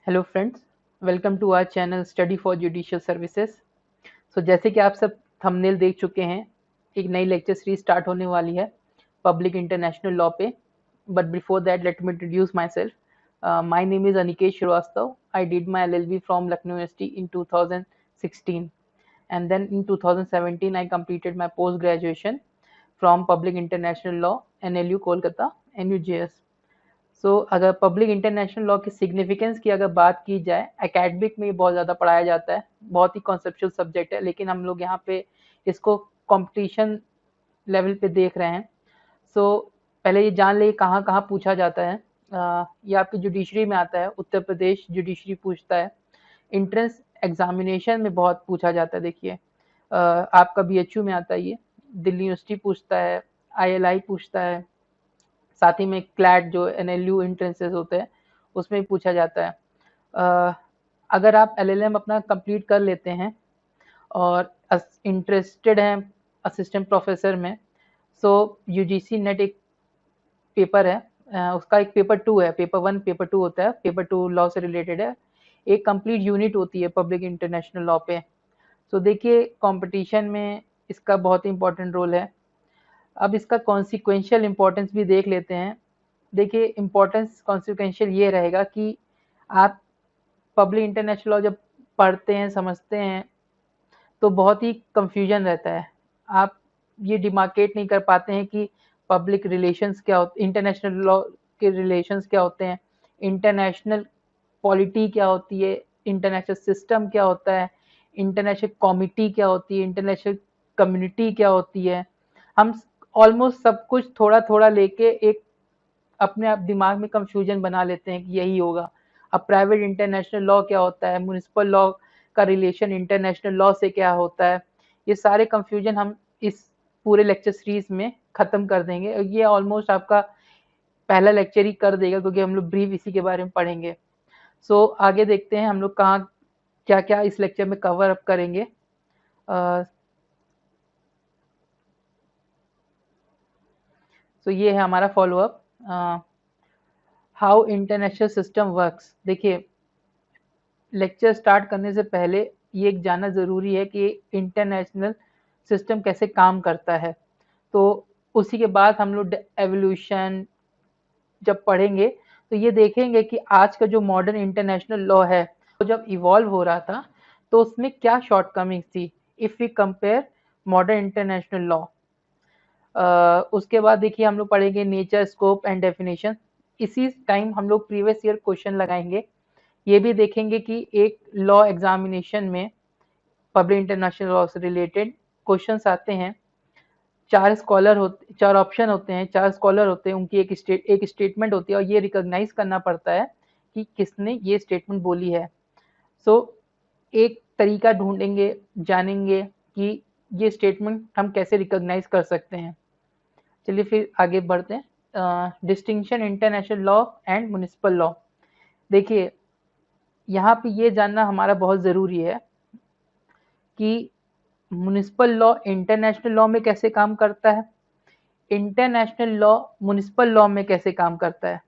Hello friends, welcome to our channel study for judicial services. जैसे कि आप सब थंबनेल देख चुके हैं, एक नई लेक्चर सीरीज स्टार्ट होने वाली है पब्लिक इंटरनेशनल लॉ पे। But before that let me introduce myself. My name is Aniket Srivastava. I did my LLB from Lucknow university in 2016 and then in 2017 I completed my post graduation from Public International Law, NLU Kolkata, NUJS। अगर public international law की significance की अगर बात की जाए, academic में ये बहुत ज़्यादा पढ़ाया जाता है, बहुत ही कॉन्सेप्चुअल सब्जेक्ट है, लेकिन हम लोग यहाँ पे इसको कंपटीशन लेवल पे देख रहे हैं। पहले ये जान ले कहाँ कहाँ पूछा जाता है। ये आपकी जुडिशरी में आता है, उत्तर प्रदेश जुडिशरी पूछता है। इंट्रेंस एग्जामिनेशन में बहुत पूछा जाता है। देखिए आपका BHU में आता है, ये दिल्ली यूनिवर्सिटी पूछता है, ILI पूछता है, साथ ही में क्लैट जो NLU एंट्रेंसेस होते हैं उसमें भी पूछा जाता है। अगर आप LLM अपना कंप्लीट कर लेते हैं और इंटरेस्टेड हैं असिस्टेंट प्रोफेसर में, UGC नेट एक पेपर है, उसका एक पेपर 2 है, पेपर 1 पेपर 2 होता है, पेपर 2 लॉ से रिलेटेड है, एक कंप्लीट यूनिट होती है पब्लिक इंटरनेशनल लॉ पे। देखिए कंपटीशन में इसका बहुत ही इंपॉर्टेंट रोल है। अब इसका कॉन्सिक्वेंशियल इम्पोर्टेंस भी देख लेते हैं। देखिए इम्पोर्टेंस कॉन्सिक्वेंशियल ये रहेगा कि आप पब्लिक इंटरनेशनल लॉ जब पढ़ते हैं, समझते हैं, तो बहुत ही कंफ्यूजन रहता है। आप ये डिमार्केट नहीं कर पाते हैं कि पब्लिक रिलेशंस क्या होते, इंटरनेशनल लॉ के रिलेशंस क्या होते हैं, इंटरनेशनल पॉलिटी क्या होती है, इंटरनेशनल सिस्टम क्या होता है, इंटरनेशनल कमिटी क्या होती है, इंटरनेशनल कम्युनिटी क्या होती है। हम ऑलमोस्ट सब कुछ थोड़ा थोड़ा लेके एक अपने आप दिमाग में कंफ्यूजन बना लेते हैं कि यही होगा। अब प्राइवेट इंटरनेशनल लॉ क्या होता है, म्युनिसिपल लॉ का रिलेशन इंटरनेशनल लॉ से क्या होता है, ये सारे कंफ्यूजन हम इस पूरे लेक्चर सीरीज में खत्म कर देंगे। और ये ऑलमोस्ट आपका पहला लेक्चर ही कर देगा, क्योंकि हम लोग ब्रीफ इसी के बारे में पढ़ेंगे। आगे देखते हैं हम लोग कहाँ क्या क्या इस लेक्चर में कवर अप करेंगे। ये है हमारा follow up, how international system works. देखिए लेक्चर स्टार्ट करने से पहले ये जानना ज़रूरी है कि इंटरनेशनल सिस्टम कैसे काम करता है। तो उसी के बाद हम लोग एवोल्यूशन जब पढ़ेंगे तो ये देखेंगे कि आज का जो मॉडर्न इंटरनेशनल लॉ है, तो जब इवॉल्व हो रहा था तो उसमें क्या शॉर्टकमिंग्स थी if we compare modern international law. उसके बाद देखिए हम लोग पढ़ेंगे नेचर, स्कोप एंड डेफिनेशन। इसी टाइम हम लोग प्रीवियस ईयर क्वेश्चन लगाएंगे। ये भी देखेंगे कि एक लॉ एग्जामिनेशन में पब्लिक इंटरनेशनल लॉ से रिलेटेड क्वेश्चंस आते हैं। चार ऑप्शन होते हैं, चार स्कॉलर होते हैं, उनकी एक स्टेटमेंट होती है और ये रिकॉग्नाइज करना पड़ता है कि किसने ये स्टेटमेंट बोली है। एक तरीका ढूंढेंगे, जानेंगे कि ये स्टेटमेंट हम कैसे रिकॉग्नाइज कर सकते हैं। चलिए फिर आगे बढ़ते हैं। Distinction international law and municipal law. देखिए यहाँ पे ये जानना हमारा बहुत ज़रूरी है कि म्युनिसिपल लॉ इंटरनेशनल लॉ में कैसे काम करता है, इंटरनेशनल लॉ म्युनिसिपल लॉ में कैसे काम करता है,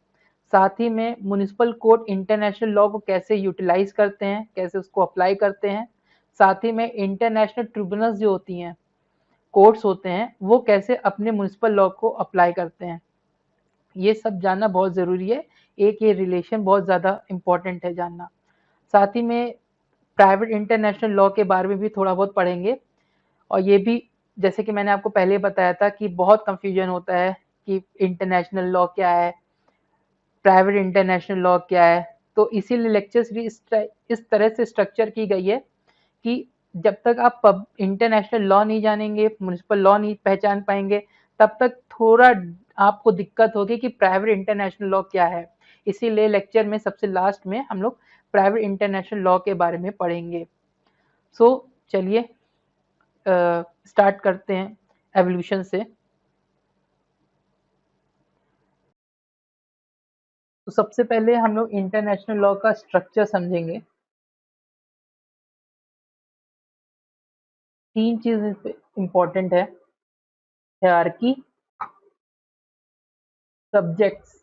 साथ ही में म्युनिसिपल कोड इंटरनेशनल लॉ को कैसे यूटिलाइज करते हैं, कैसे उसको अप्लाई करते हैं, साथ ही में इंटरनेशनल ट्रिब्यूनल्स जो होती हैं, कोर्ट्स होते हैं, वो कैसे अपने म्युनिसिपल लॉ को अप्लाई करते हैं। ये सब जानना बहुत ज़रूरी है। एक ये रिलेशन बहुत ज़्यादा इम्पोर्टेंट है जानना। साथ ही में प्राइवेट इंटरनेशनल लॉ के बारे में भी थोड़ा बहुत पढ़ेंगे। और ये भी जैसे कि मैंने आपको पहले बताया था कि बहुत कंफ्यूजन होता है कि इंटरनेशनल लॉ क्या है, प्राइवेट इंटरनेशनल लॉ क्या है। तो इसीलिए लेक्चर सीरीज इस तरह से स्ट्रक्चर की गई है कि जब तक आप इंटरनेशनल लॉ नहीं जानेंगे, म्युनिसिपल लॉ नहीं पहचान पाएंगे, तब तक थोड़ा आपको दिक्कत होगी कि प्राइवेट इंटरनेशनल लॉ क्या है। इसीलिए लेक्चर में सबसे लास्ट में हम लोग प्राइवेट इंटरनेशनल लॉ के बारे में पढ़ेंगे। चलिए स्टार्ट करते हैं एवोल्यूशन से। तो सबसे पहले हम लोग इंटरनेशनल लॉ का स्ट्रक्चर समझेंगे। तीन चीज इस पे इम्पोर्टेंट है, हायरार्की, सब्जेक्ट्स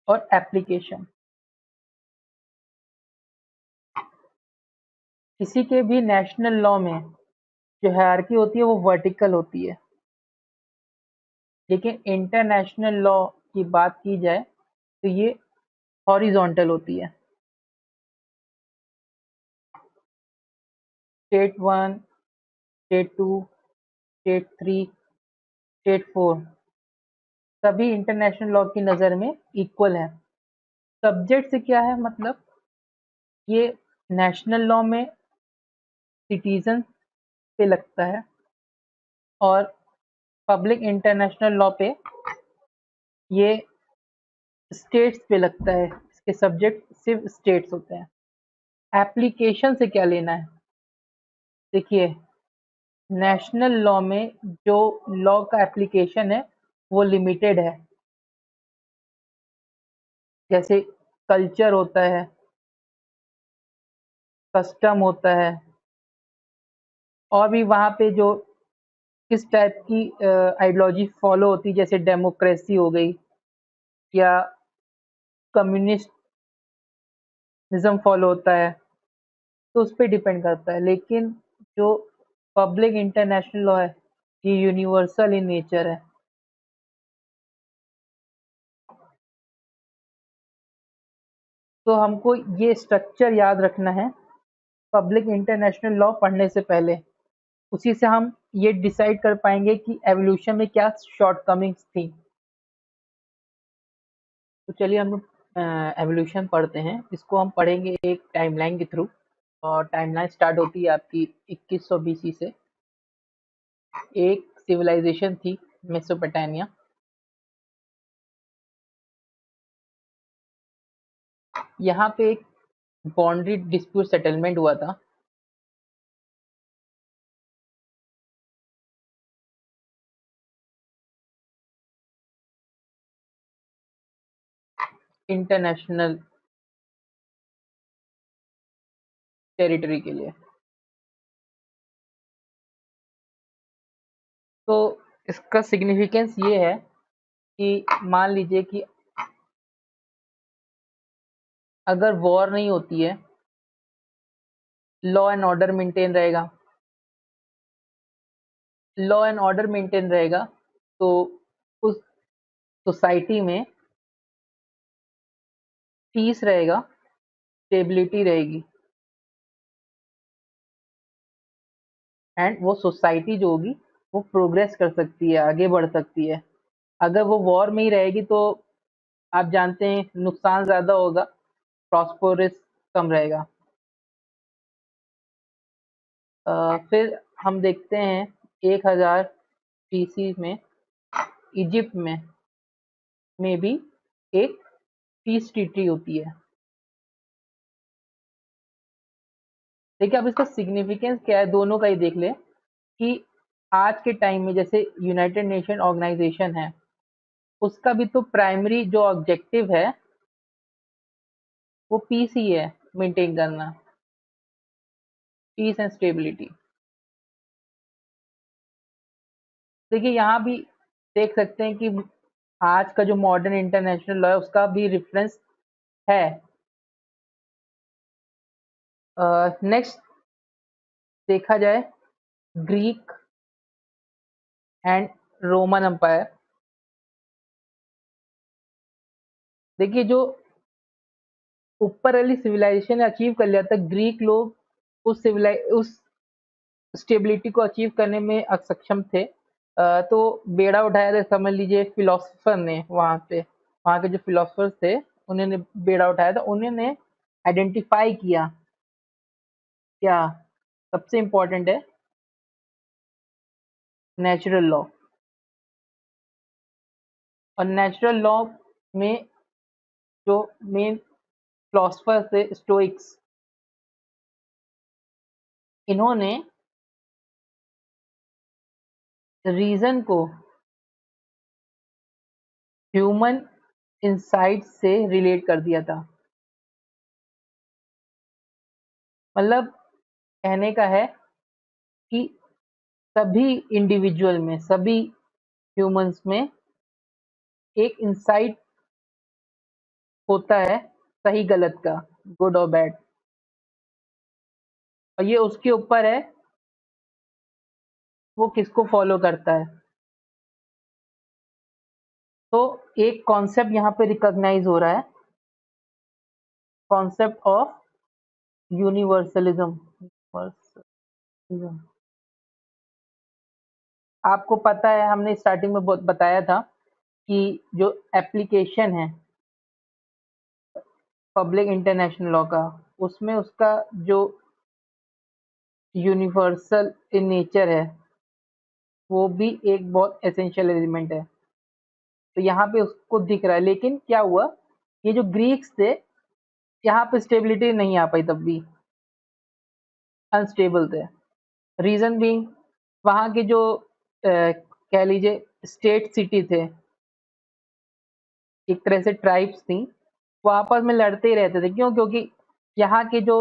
और एप्लीकेशन। किसी के भी नेशनल लॉ में जो हायरार्की होती है वो वर्टिकल होती है, लेकिन इंटरनेशनल लॉ की बात की जाए तो ये हॉरिजॉन्टल होती है। स्टेट 1, स्टेट 2, स्टेट 3, स्टेट 4 सभी इंटरनेशनल लॉ की नज़र में इक्वल है। सब्जेक्ट से क्या है मतलब, ये नेशनल लॉ में सिटीजन पे लगता है और पब्लिक इंटरनेशनल लॉ पे ये स्टेट्स पे लगता है। इसके सब्जेक्ट सिर्फ स्टेट्स होते हैं। एप्लीकेशन से क्या लेना है, देखिए नेशनल लॉ में जो लॉ का एप्लीकेशन है वो लिमिटेड है, जैसे कल्चर होता है, कस्टम होता है, और भी वहाँ पे जो किस टाइप की आइडियोलॉजी फॉलो होती है, जैसे डेमोक्रेसी हो गई या कम्युनिस्टिज्म फॉलो होता है, तो उस पे डिपेंड करता है। लेकिन जो पब्लिक इंटरनेशनल लॉ है ये यूनिवर्सल इन नेचर है। तो हमको ये स्ट्रक्चर याद रखना है पब्लिक इंटरनेशनल लॉ पढ़ने से पहले। उसी से हम ये डिसाइड कर पाएंगे कि एवोल्यूशन में क्या शॉर्टकमिंग्स थी। तो चलिए हम लोग एवोल्यूशन पढ़ते हैं। इसको हम पढ़ेंगे एक टाइमलाइन के थ्रू, और टाइमलाइन स्टार्ट होती है आपकी 2100 बीसी से। एक सिविलाइजेशन थी मेसोपोटामिया, यहाँ पे एक बाउंड्री डिस्प्यूट सेटलमेंट हुआ था। इंटरनेशनल टेरिटरी के लिए। तो इसका सिग्निफिकेंस ये है कि मान लीजिए कि अगर वॉर नहीं होती है, लॉ एंड ऑर्डर मेंटेन रहेगा, लॉ एंड ऑर्डर मेंटेन रहेगा, तो उस सोसाइटी में पीस रहेगा, स्टेबिलिटी रहेगी, एंड वो सोसाइटी जो होगी वो प्रोग्रेस कर सकती है, आगे बढ़ सकती है। अगर वो वॉर में ही रहेगी तो आप जानते हैं नुकसान ज़्यादा होगा, प्रॉस्पेरिस कम रहेगा। फिर हम देखते हैं 1000 BC में इजिप्ट में भी एक पीस ट्रीटी होती है। देखिए अब इसका सिग्निफिकेंस क्या है, दोनों का ही देख ले कि आज के टाइम में जैसे यूनाइटेड नेशन ऑर्गेनाइजेशन है, उसका भी तो प्राइमरी जो ऑब्जेक्टिव है वो पीस ही है, मेंटेन करना, पीस एंड स्टेबिलिटी। देखिए यहाँ भी देख सकते हैं कि आज का जो मॉडर्न इंटरनेशनल लॉ है उसका भी रेफरेंस है। नेक्स्ट देखा जाए ग्रीक एंड रोमन एम्पायर। देखिए जो ऊपर वाली सिविलाइजेशन ने अचीव कर लिया था, ग्रीक लोग उस स्टेबिलिटी को अचीव करने में असक्षम थे। तो बेड़ा उठाया था, समझ लीजिए फिलोसफर ने, वहाँ के जो फिलोसफर्स थे उन्होंने बेड़ा उठाया था। उन्होंने आइडेंटिफाई किया क्या, सबसे इम्पोर्टेंट है नेचुरल लॉ। और नेचुरल लॉ में जो मेन फिलोसफर थे स्टोइक्स, इन्होंने रीजन को ह्यूमन इंसाइट से रिलेट कर दिया था। मतलब कहने का है कि सभी इंडिविजुअल में, सभी ह्यूमंस में एक इंसाइट होता है सही गलत का, गुड और बैड। और ये उसके ऊपर है वो किसको फॉलो करता है। तो एक कॉन्सेप्ट यहाँ पे रिकॉग्नाइज हो रहा है, कॉन्सेप्ट ऑफ यूनिवर्सलिज्म। आपको पता है हमने स्टार्टिंग में बहुत बताया था कि जो एप्लीकेशन है पब्लिक इंटरनेशनल लॉ का, उसमें उसका जो यूनिवर्सल इन नेचर है वो भी एक बहुत एसेंशियल एलिमेंट है। तो यहाँ पे उसको दिख रहा है, लेकिन क्या हुआ, ये जो ग्रीक्स थे यहाँ पे स्टेबिलिटी नहीं आ पाई, तब भी अनस्टेबल थे। रीजन बीइंग वहाँ के जो कह लीजिए स्टेट सिटी थे, एक तरह से ट्राइब्स थी, वो आपस में लड़ते ही रहते थे। क्यों? क्योंकि यहाँ के जो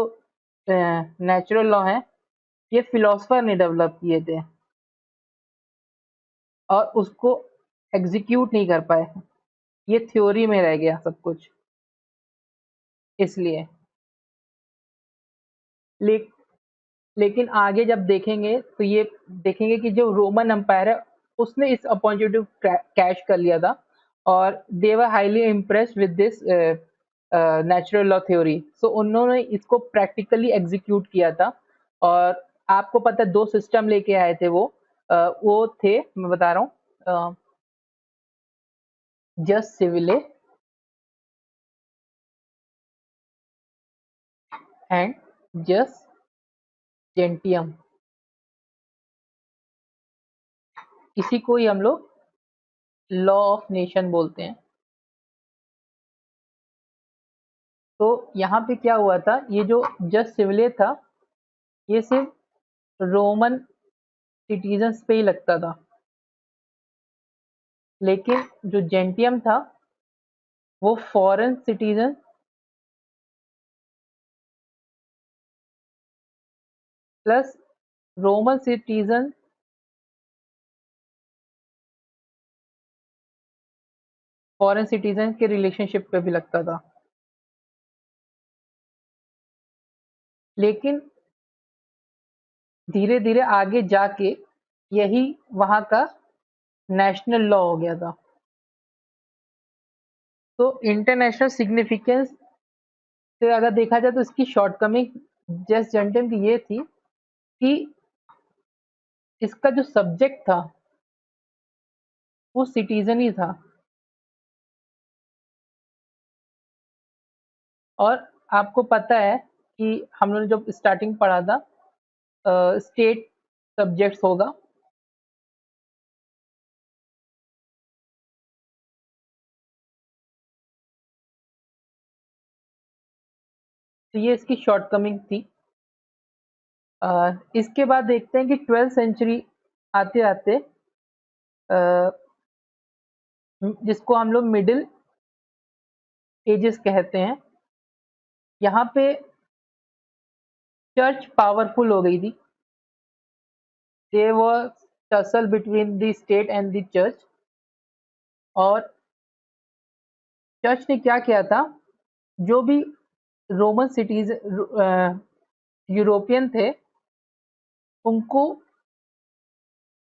नेचुरल लॉ हैं ये फिलोसफर ने डेवलप किए थे और उसको एग्जीक्यूट नहीं कर पाए, ये थ्योरी में रह गया सब कुछ। इसलिए ले, लेकिन आगे जब देखेंगे तो ये देखेंगे कि जो रोमन एम्पायर है उसने इस अपॉर्चुनिटी को कैच कर लिया था और they were highly impressed with this natural law theory. So उन्होंने इसको प्रैक्टिकली एग्जीक्यूट किया था। और आपको पता है 2 सिस्टम लेके आए थे वो थे, मैं बता रहा हूँ, जस सिविले एंड जस जेंटियम। इसी को ही हम लोग लॉ ऑफ नेशन बोलते हैं। तो यहाँ पे क्या हुआ था, ये जो जस सिविले था ये सिर्फ रोमन सिटीजन्स पे ही लगता था, लेकिन जो जेंटियम था वो foreign citizen plus Roman citizen foreign citizen के रिलेशनशिप पे भी लगता था। लेकिन धीरे धीरे आगे जाके यही वहाँ का नेशनल लॉ हो गया था। तो इंटरनेशनल सिग्निफिकेंस से अगर देखा जाए तो इसकी शॉर्टकमिंग जस जेंटियम की ये थी कि इसका जो सब्जेक्ट था वो सिटीजन ही था। और आपको पता है कि हम लोगों ने जब स्टार्टिंग पढ़ा था स्टेट सब्जेक्ट्स होगा, तो ये इसकी शॉर्टकमिंग थी। इसके बाद देखते हैं कि 12th सेंचुरी आते आते जिसको हम लोग मिडिल एजेस कहते हैं, यहाँ पे चर्च पावरफुल हो गई थी। There was tussle between the state and the church. और चर्च ने क्या किया था, जो भी रोमन सिटीज यूरोपियन थे उनको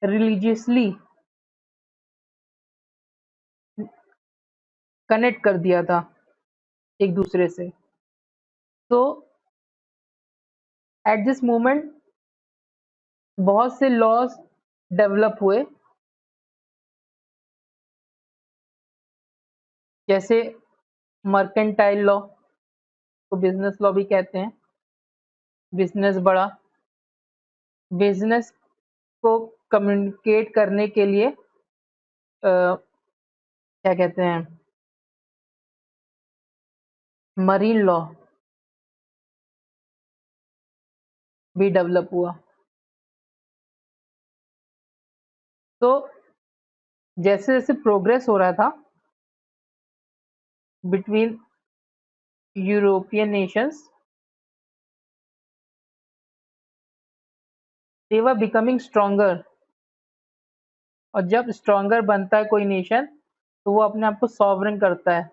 रिलीजियसली कनेक्ट कर दिया था एक दूसरे से। तो एट दिस मोमेंट बहुत से लॉज डेवलप हुए, जैसे मर्केंटाइल लॉ को बिजनेस लॉ भी कहते हैं। बिजनेस बढ़ा, बिजनेस को कम्युनिकेट करने के लिए क्या कहते हैं, मरीन लॉ भी डेवलप हुआ। तो जैसे जैसे प्रोग्रेस हो रहा था between European Nations, they were becoming stronger. और जब स्ट्रॉन्गर बनता है कोई नेशन तो वो अपने आप को सॉवरेन करता है,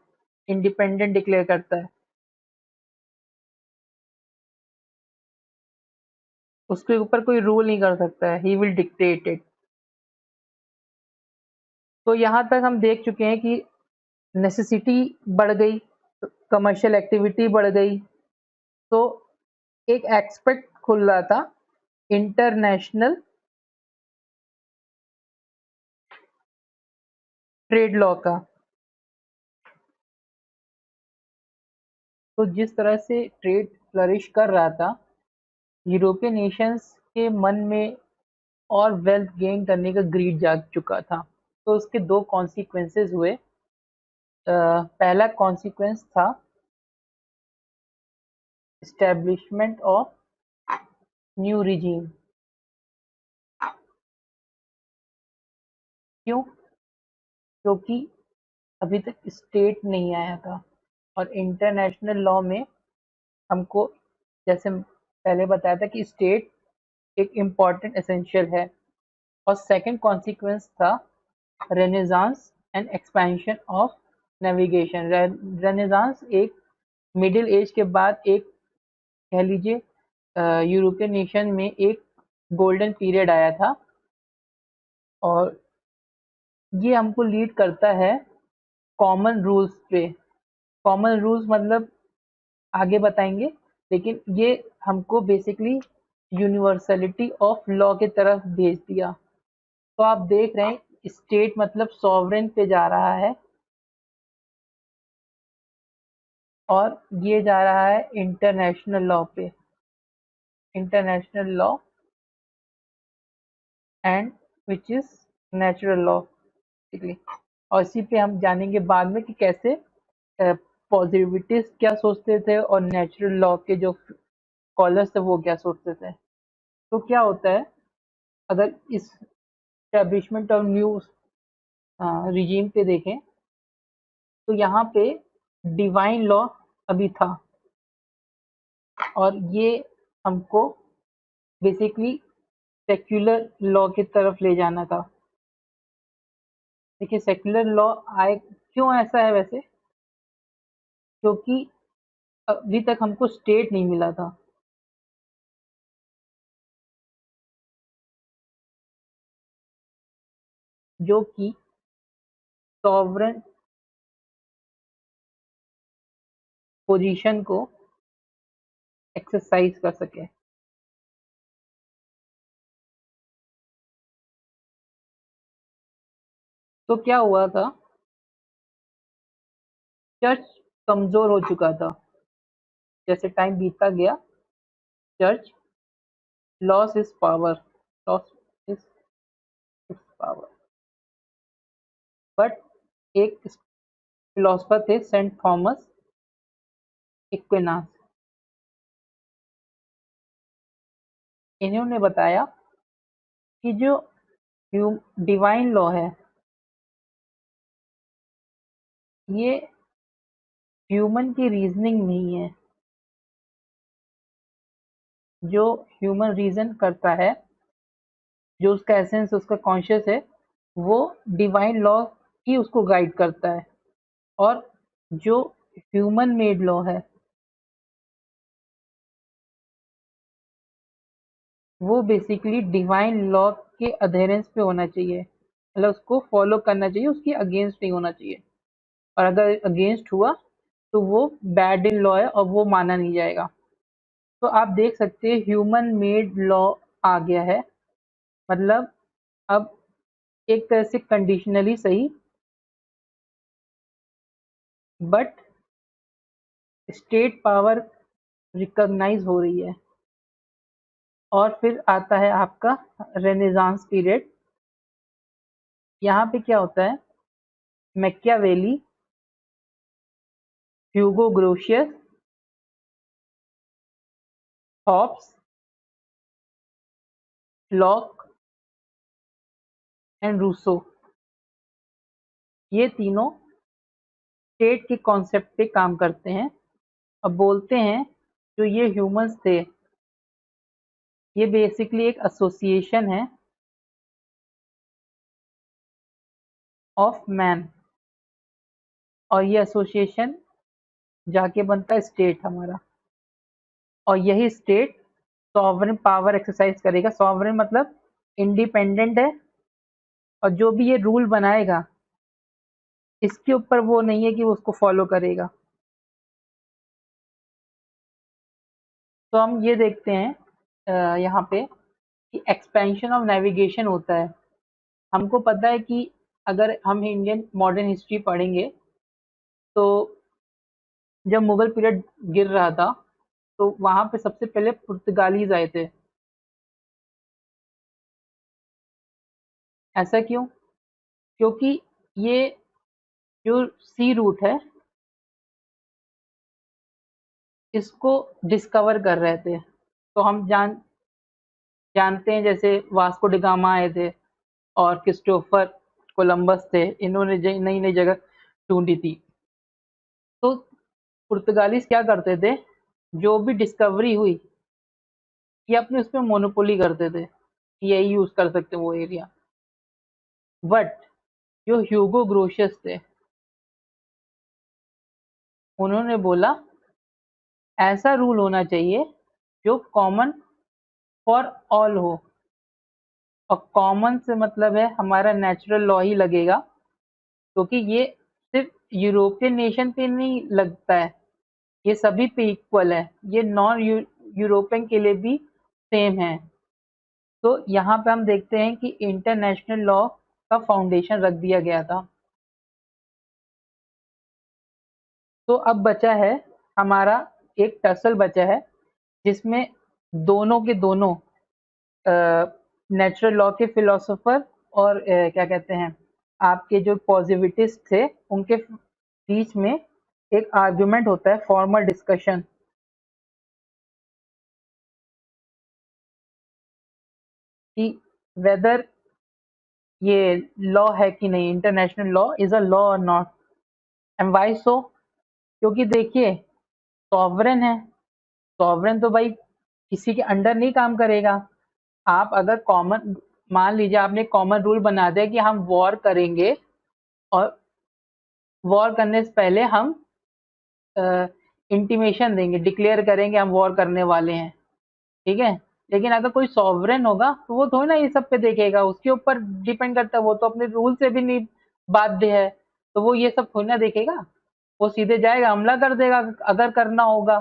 इंडिपेंडेंट डिक्लेयर करता है। उसके ऊपर कोई रूल नहीं कर सकता है, ही विल डिक्टेट इट। तो यहाँ तक हम देख चुके हैं कि नेसेसिटी बढ़ गई, कमर्शियल एक्टिविटी बढ़ गई, तो एक एक्सपेक्ट खुल रहा था इंटरनेशनल ट्रेड लॉ का। तो जिस तरह से ट्रेड फ्लरिश कर रहा था, यूरोपियन नेशंस के मन में और वेल्थ गेन करने का ग्रीड जाग चुका था। तो उसके दो कॉन्सिक्वेंसेस हुए। पहला कॉन्सिक्वेंस था एस्टेब्लिशमेंट ऑफ न्यू रिजीम। क्यों? क्योंकि अभी तक स्टेट नहीं आया था, और इंटरनेशनल लॉ में हमको, जैसे पहले बताया था, कि स्टेट एक इम्पॉर्टेंट एसेंशियल है। और सेकंड कॉन्सिक्वेंस था renaissance and expansion of navigation. Renaissance एक मिडिल एज के बाद एक, कह लीजिए, यूरोपियन नेशन में एक गोल्डन पीरियड आया था, और ये हमको लीड करता है कॉमन रूल्स पे। कॉमन रूल्स मतलब आगे बताएंगे, लेकिन ये हमको बेसिकली यूनिवर्सलिटी ऑफ लॉ की तरफ भेज दिया। तो आप देख रहे हैं स्टेट मतलब सॉवरेन पे जा रहा है, और ये जा रहा है इंटरनेशनल लॉ पे। International law and which is natural law basically. और इसी पे हम जानेंगे बाद में कि कैसे पॉजिटिविटीज क्या सोचते थे और नेचुरल लॉ के जो स्कॉलर्स थे वो क्या सोचते थे। तो क्या होता है, अगर इस एस्टेब्लिशमेंट ऑफ न्यू रिजीम पे देखें, तो यहाँ पे डिवाइन लॉ अभी था, और ये हमको बेसिकली सेक्युलर लॉ की तरफ ले जाना था। देखिए सेक्युलर लॉ आए, क्यों ऐसा है वैसे? क्योंकि अभी तक हमको स्टेट नहीं मिला था, जो कि सॉवरेन पोजीशन को एक्सरसाइज कर सके। तो क्या हुआ था, चर्च कमजोर हो चुका था। जैसे टाइम बीतता गया, church loss is power, loss is power. But एक फिलोसफर थे सेंट थॉमस एक्विनास, इन्होंने बताया कि जो डिवाइन लॉ है, ये ह्यूमन की रीजनिंग नहीं है। जो ह्यूमन रीजन करता है, जो उसका एसेंस, उसका कॉन्शियस है, वो डिवाइन लॉ ही उसको गाइड करता है। और जो ह्यूमन मेड लॉ है, वो बेसिकली डिवाइन लॉ के अधेरेंस पे होना चाहिए, मतलब उसको फॉलो करना चाहिए, उसके अगेंस्ट नहीं होना चाहिए। और अगर अगेंस्ट हुआ तो वो बैड इन लॉ है और वो माना नहीं जाएगा। तो आप देख सकते हैं ह्यूमन मेड लॉ आ गया है, मतलब अब एक तरह से कंडीशनली सही, बट स्टेट पावर रिकॉग्नाइज हो रही है। और फिर आता है आपका रेनेसांस पीरियड। यहाँ पे क्या होता है, Machiavelli, Hugo Grotius, Hobbes, Locke and Rousseau, ये तीनों स्टेट के कॉन्सेप्ट पे काम करते हैं। अब बोलते हैं जो ये ह्यूमंस थे, ये बेसिकली एक एसोसिएशन है ऑफ मैन, और ये एसोसिएशन जाके बनता है स्टेट हमारा। और यही स्टेट सॉवरेन पावर एक्सरसाइज करेगा। सॉवरेन मतलब इंडिपेंडेंट है, और जो भी ये रूल बनाएगा इसके ऊपर वो नहीं है कि वो उसको फॉलो करेगा। तो हम ये देखते हैं यहाँ पे कि एक्सपेंशन ऑफ नेविगेशन होता है। हमको पता है कि अगर हम इंडियन मॉडर्न हिस्ट्री पढ़ेंगे तो जब मुगल पीरियड गिर रहा था तो वहां पे सबसे पहले पुर्तगालीज आए थे। ऐसा क्यों? क्योंकि ये जो सी रूट है इसको डिस्कवर कर रहे थे। तो हम जानते हैं जैसे वास्को डी गामा आए थे और क्रिस्टोफर कोलंबस थे, इन्होंने नई नई जगह ढूंढी थी। तो पुर्तगालीज क्या करते थे, जो भी डिस्कवरी हुई ये अपने उस पर मोनोपोली करते थे, यही यूज कर सकते वो एरिया। बट जो ह्यूगो ग्रोशियस थे उन्होंने बोला ऐसा रूल होना चाहिए जो कॉमन फॉर ऑल हो। और कॉमन से मतलब है हमारा नेचुरल लॉ ही लगेगा, क्योंकि ये सिर्फ यूरोपियन नेशन पे नहीं लगता है, ये सभी पे इक्वल है, ये नॉन यूरोपियन के लिए भी सेम है। तो यहाँ पे हम देखते हैं कि इंटरनेशनल लॉ का फाउंडेशन रख दिया गया था। तो अब बचा है हमारा एक टसल बचा है जिसमें दोनों के दोनों नेचुरल लॉ के फिलोसोफर और क्या कहते हैं आपके जो पॉजिटिविस्ट थे उनके बीच में एक आर्गुमेंट होता है, फॉर्मल डिस्कशन, कि वेदर ये लॉ है कि नहीं, international law is a law और नॉट, एंड वाई सो। क्योंकि देखिए सॉवरेन है, सॉवरेन तो भाई किसी के अंडर नहीं काम करेगा। आप अगर कॉमन मान लीजिए आपने कॉमन रूल बना दिया कि हम वॉर करेंगे, और वॉर करने से पहले हम इंटीमेशन देंगे, डिक्लेयर करेंगे हम वॉर करने वाले हैं, ठीक है। लेकिन अगर कोई सॉवरेन होगा तो वो थोड़ी ना ये सब पे देखेगा, उसके ऊपर डिपेंड करता है, वो तो अपने रूल से भी नहीं बाध्य है, तो वो ये सब थोड़ी ना देखेगा, वो सीधे जाएगा हमला कर देगा अगर करना होगा।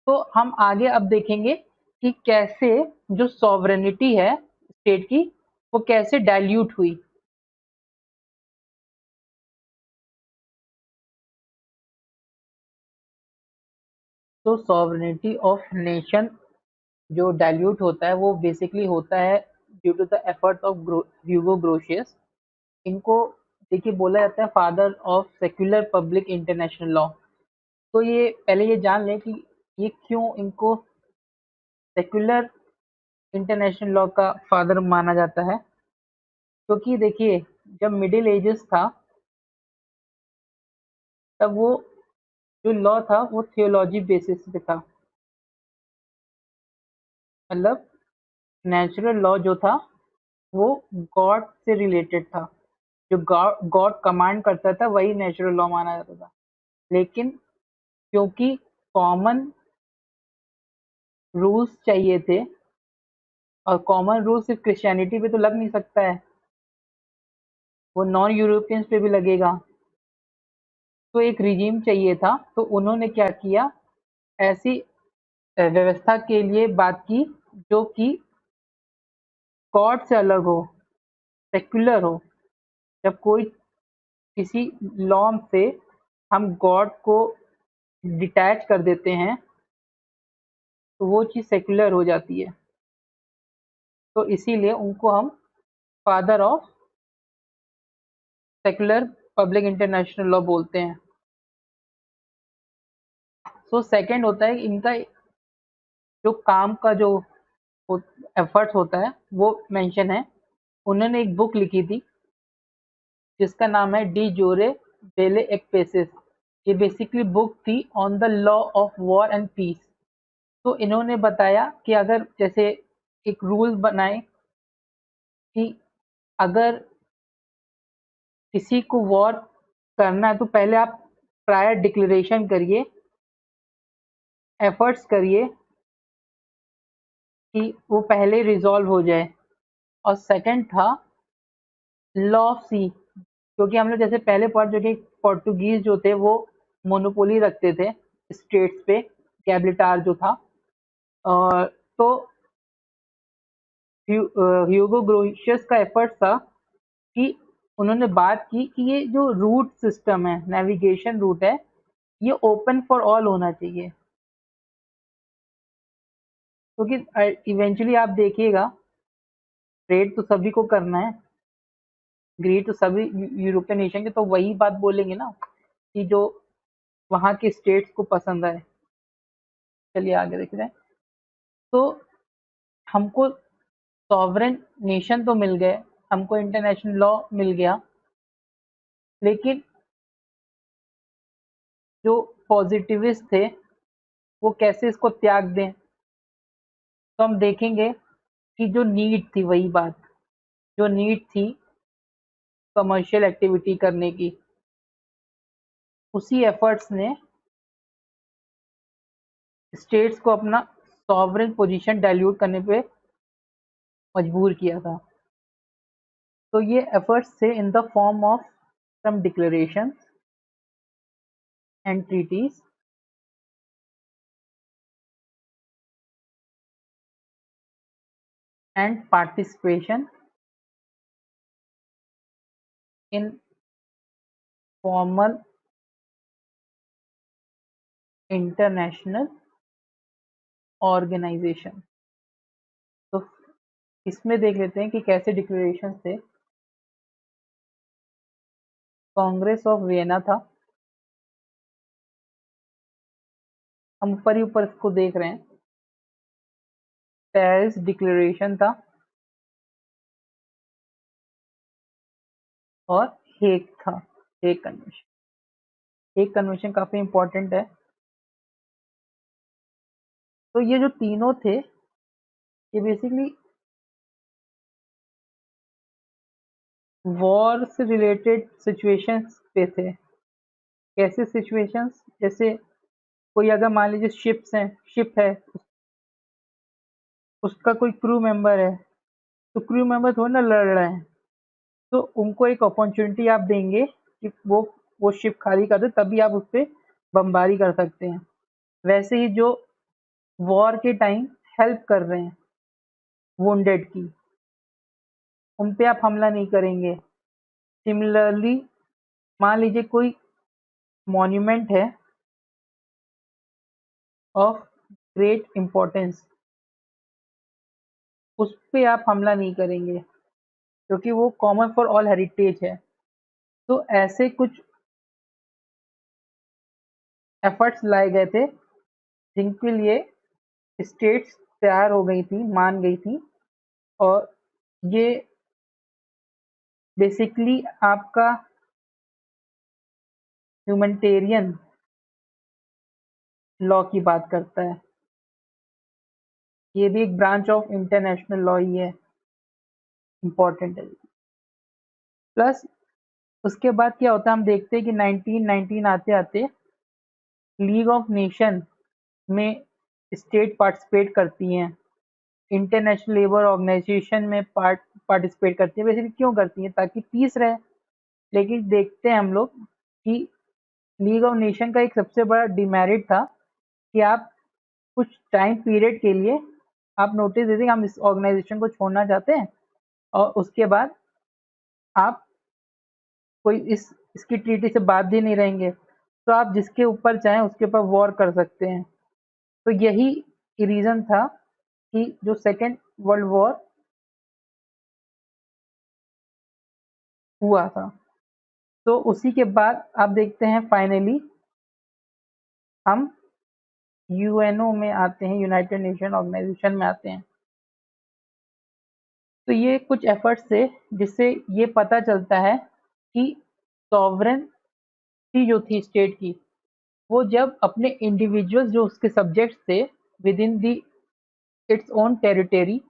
तो हम आगे अब देखेंगे कि कैसे जो सॉवरेनिटी है स्टेट की वो कैसे डाइल्यूट हुई। तो सॉवरेनिटी ऑफ नेशन जो डाइल्यूट होता है वो बेसिकली होता है due to the efforts of Hugo Grotius. इनको देखिए बोला जाता है father of secular public international law. तो ये पहले ये जान लें कि ये क्यों इनको सेक्युलर इंटरनेशनल लॉ का फादर माना जाता है। क्योंकि देखिए जब मिडिल एजेस था तब वो जो लॉ था वो थियोलॉजी बेसिस पे था। मतलब नेचुरल लॉ जो था वो गॉड से रिलेटेड था, जो गॉड कमांड करता था वही नेचुरल लॉ माना जाता था। लेकिन क्योंकि कॉमन रूल्स चाहिए थे, और कॉमन रूल सिर्फ क्रिश्चियनिटी पे तो लग नहीं सकता है, वो नॉन यूरोपियंस पे भी लगेगा। तो एक रिजीम चाहिए था, तो उन्होंने क्या किया, ऐसी व्यवस्था के लिए बात की जो कि गॉड से अलग हो, सेक्युलर हो। जब कोई किसी लॉ से हम गॉड को डिटैच कर देते हैं तो वो चीज़ सेक्युलर हो जाती है। तो इसीलिए उनको हम father of secular public international law बोलते हैं। सो सेकंड होता है इनका जो काम का जो एफर्ट्स होता है वो मेंशन है। उन्होंने एक बुक लिखी थी जिसका नाम है डी जोरे बेले एक्पेसिस। ये बेसिकली बुक थी on the law of war and peace. तो इन्होंने बताया कि अगर जैसे एक रूल बनाए कि अगर किसी को वॉर करना है तो पहले आप प्रायर डिक्लेरेशन करिए, एफर्ट्स करिए, कि वो पहले रिजॉल्व हो जाए। और सेकंड था लॉ ऑफ सी, क्योंकि हम लोग जैसे पहले पढ़ चुके, पोर्टुगीज जो थे वो मोनोपोली रखते थे स्टेट्स पे, कैब्लिटार जो था। और तो ह्यूगो ग्रोशियस का एफर्ट था कि उन्होंने बात की कि ये जो रूट सिस्टम है, नेविगेशन रूट है, ये ओपन फॉर ऑल होना चाहिए। क्योंकि इवेंचुअली आप देखिएगा, ट्रेड तो सभी को करना है, ग्रीड तो सभी यूरोपियन नेशन के तो वही बात बोलेंगे ना कि जो वहाँ के स्टेट्स को पसंद आए। चलिए आगे देखते हैं। तो हमको सॉवरेन नेशन तो मिल गए, हमको इंटरनेशनल लॉ मिल गया, लेकिन जो पॉजिटिविस्ट थे वो कैसे इसको त्याग दें। तो हम देखेंगे कि जो नीड थी, वही बात, जो नीड थी कमर्शियल एक्टिविटी करने की, उसी एफर्ट्स ने स्टेट्स को अपना सॉवरेन पोजीशन डाइल्यूट करने पे मजबूर किया था। तो ये एफर्ट्स थे in the form of some declarations and treaties and participation in formal international organization. तो इसमें देख लेते हैं कि कैसे डिक्लेरेशन थे। कांग्रेस ऑफ वियना था, हम ऊपर ही ऊपर इसको देख रहे हैं। पेरिस डिक्लेरेशन था, और हेग था, हेग कन्वेंशन। हेग कन्वेंशन काफी इंपॉर्टेंट है। तो ये जो तीनों थे, ये बेसिकली वॉर से रिलेटेड सिचुएशंस पे थे। कैसे सिचुएशंस? जैसे कोई अगर मान लीजिए शिप है, उसका कोई क्रू मेंबर है, तो क्रू मेंबर थोड़ी ना लड़ रहे हैं, तो उनको एक अपॉर्चुनिटी आप देंगे कि वो शिप खाली कर दे, तभी आप उस पर बमबारी कर सकते हैं। वैसे ही जो वॉर के टाइम हेल्प कर रहे हैं वुंडेड की, उन पे आप हमला नहीं करेंगे। सिमिलरली मान लीजिए कोई मॉन्यूमेंट है ऑफ ग्रेट इम्पोर्टेंस, उस पे आप हमला नहीं करेंगे क्योंकि वो कॉमन फॉर ऑल हेरिटेज है। तो ऐसे कुछ एफर्ट्स लाए गए थे जिनके लिए स्टेट्स तैयार हो गई थी, मान गई थी। और ये बेसिकली आपका ह्यूमैनिटेरियन लॉ की बात करता है। ये भी एक ब्रांच ऑफ इंटरनेशनल लॉ ही है, इम्पोर्टेंट है। प्लस उसके बाद क्या होता है, हम देखते हैं कि 1919 आते आते लीग ऑफ नेशन में स्टेट पार्टिसिपेट करती हैं, इंटरनेशनल लेबर ऑर्गेनाइजेशन में पार्टिसिपेट करती है। बेसिकली क्यों करती हैं? ताकि पीस रहे। लेकिन देखते हैं हम लोग कि लीग ऑफ नेशन का एक सबसे बड़ा डिमेरिट था कि आप कुछ टाइम पीरियड के लिए आप नोटिस दे दें हम इस ऑर्गेनाइजेशन को छोड़ना चाहते हैं, और उसके बाद आप कोई इसकी ट्रीटी से बाध्य नहीं रहेंगे, तो आप जिसके ऊपर चाहें उसके ऊपर वॉर कर सकते हैं। तो यही रीजन था कि जो सेकेंड वर्ल्ड वॉर हुआ था। तो उसी के बाद आप देखते हैं फाइनली हम यूएनओ में आते हैं, यूनाइटेड नेशन ऑर्गेनाइजेशन में आते हैं। तो ये कुछ एफर्ट्स थे जिससे ये पता चलता है कि सॉवरेनिटी जो थी स्टेट की, वो जब अपने इंडिविजुअल्स जो उसके सब्जेक्ट्स थे with in the its own territory,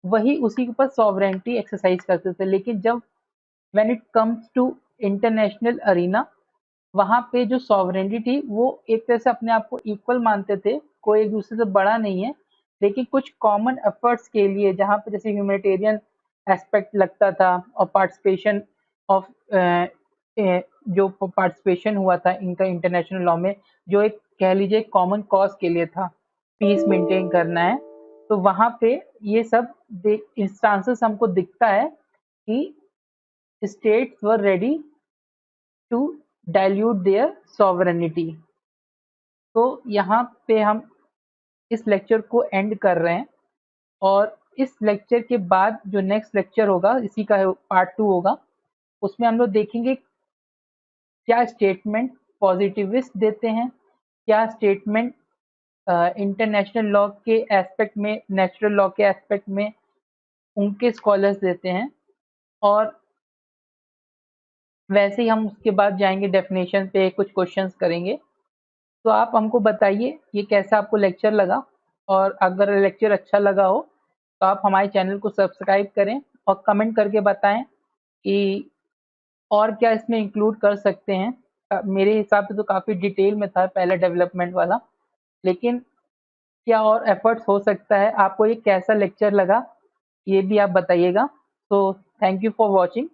वही उसी के ऊपर सॉवरेनिटी एक्सरसाइज करते थे। लेकिन जब when it comes to international arena, वहाँ पे जो सॉवरेनिटी थी वो एक तरह से अपने आप को इक्वल मानते थे, कोई एक दूसरे से बड़ा नहीं है। लेकिन कुछ कॉमन एफर्ट्स के लिए जहाँ पे जैसे ह्यूमैनिटेरियन एस्पेक्ट लगता था और पार्टिसिपेशन ऑफ जो पार्टिसिपेशन हुआ था इनका इंटरनेशनल लॉ में, जो एक कह लीजिए कॉमन कॉज के लिए था, पीस मेंटेन करना है, तो वहाँ पे ये सब इंस्टांसेस हमको दिखता है कि states were ready to dilute their sovereignty. तो यहाँ पे हम इस लेक्चर को एंड कर रहे हैं, और इस लेक्चर के बाद जो नेक्स्ट लेक्चर होगा इसी का पार्ट 2 होगा, उसमें हम लोग देखेंगे क्या स्टेटमेंट पॉजिटिविस्ट देते हैं, क्या स्टेटमेंट इंटरनेशनल लॉ के एस्पेक्ट में, नेचुरल लॉ के एस्पेक्ट में उनके स्कॉलर्स देते हैं, और वैसे ही हम उसके बाद जाएंगे डेफिनेशन पे, कुछ क्वेश्चंस करेंगे। तो आप हमको बताइए ये कैसा आपको लेक्चर लगा, और अगर लेक्चर अच्छा लगा हो तो आप हमारे चैनल को सब्सक्राइब करें और कमेंट करके बताएं कि और क्या इसमें इंक्लूड कर सकते हैं। मेरे हिसाब से तो काफ़ी डिटेल में था पहला डेवलपमेंट वाला, लेकिन क्या और एफर्ट्स हो सकता है, आपको ये कैसा लेक्चर लगा ये भी आप बताइएगा। तो थैंक यू फॉर वॉचिंग।